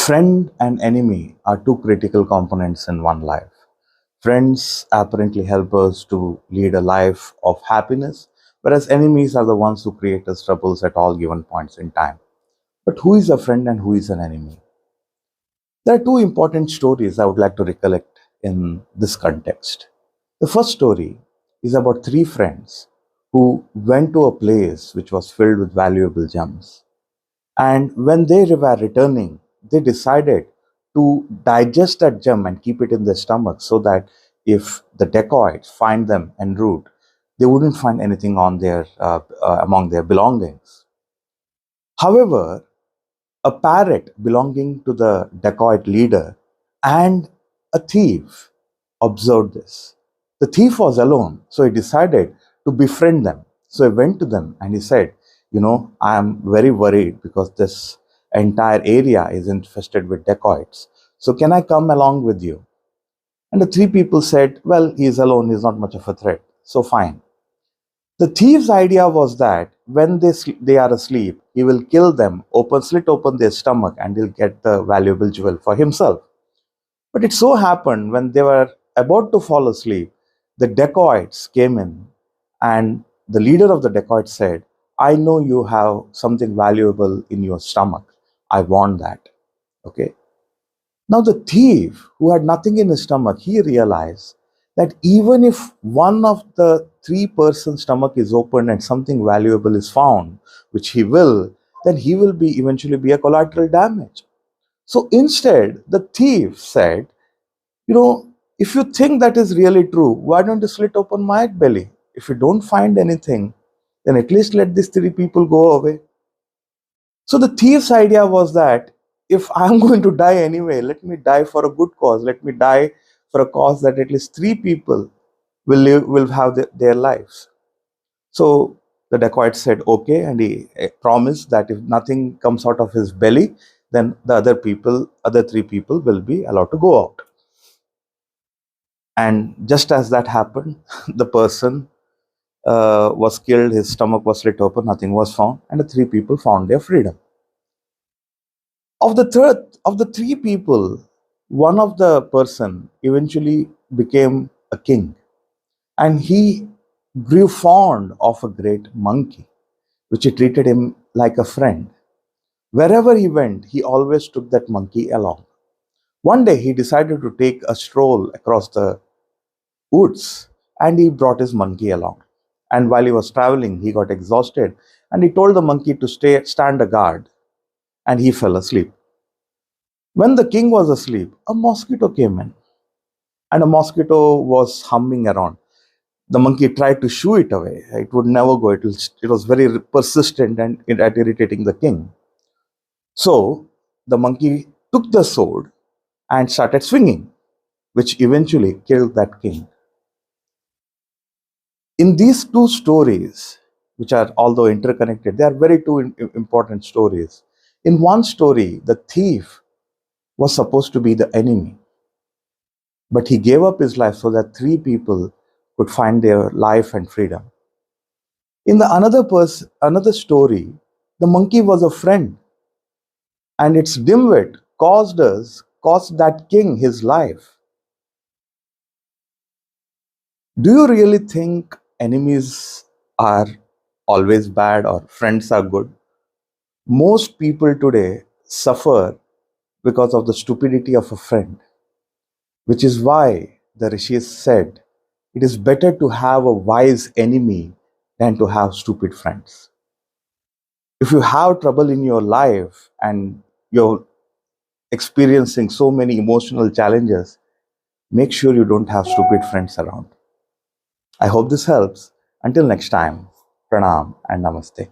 Friend and enemy are two critical components in one life. Friends apparently help us to lead a life of happiness, whereas enemies are the ones who create us troubles at all given points in time. But who is a friend and who is an enemy? There are two important stories I would like to recollect in this context. The first story is about three friends who went to a place which was filled with valuable gems. And when they were returning, they decided to digest that gem and keep it in their stomach so that if the dacoits find them en route, they wouldn't find anything on their among their belongings. However, a parrot belonging to the dacoit leader and a thief observed this. The thief was alone, so he decided to befriend them. So he went to them and he said, I am very worried because this entire area is infested with dacoits. So can I come along with you? And the three people said, well, he is alone, he's not much of a threat. So fine. The thief's idea was that when they are asleep, he will kill them, slit open their stomach, and he'll get the valuable jewel for himself. But it so happened when they were about to fall asleep, the dacoits came in, and the leader of the dacoits said, I know you have something valuable in your stomach. I want that. Okay. Now, the thief, who had nothing in his stomach, he realized that even if one of the three persons' stomach is opened and something valuable is found, which he will, then he will be eventually be a collateral damage. So instead, the thief said, if you think that is really true, why don't you slit open my belly? If you don't find anything, then at least let these three people go away. So the thief's idea was that if I'm going to die anyway, let me die for a good cause. Let me die for a cause that at least three people will have their lives. So the dacoit said okay, and he promised that if nothing comes out of his belly, then the other three people will be allowed to go out. And just as that happened, the person was killed, his stomach was slit open, nothing was found, and the three people found their freedom. Of the three people, one of the person eventually became a king, and he grew fond of a great monkey, which he treated him like a friend. Wherever he went, he always took that monkey along. One day, he decided to take a stroll across the woods, and he brought his monkey along. And while he was traveling, he got exhausted, and he told the monkey to stand a guard, and he fell asleep. When the king was asleep, a mosquito came in, and a mosquito was humming around. The monkey tried to shoo it away. It would never go. It was very persistent and irritating the king. So the monkey took the sword and started swinging, which eventually killed that king. In these two stories, which are although interconnected, they are very two important stories. In one story, the thief was supposed to be the enemy, but he gave up his life so that three people could find their life and freedom. In the another story, the monkey was a friend, and its dimwit cost that king his life. Do you really think enemies are always bad or friends are good? Most people today suffer because of the stupidity of a friend, which is why the rishis said it is better to have a wise enemy than to have stupid friends. If you have trouble in your life and you're experiencing so many emotional challenges, make sure you don't have stupid friends around. I hope this helps. Until next time, pranam and namaste.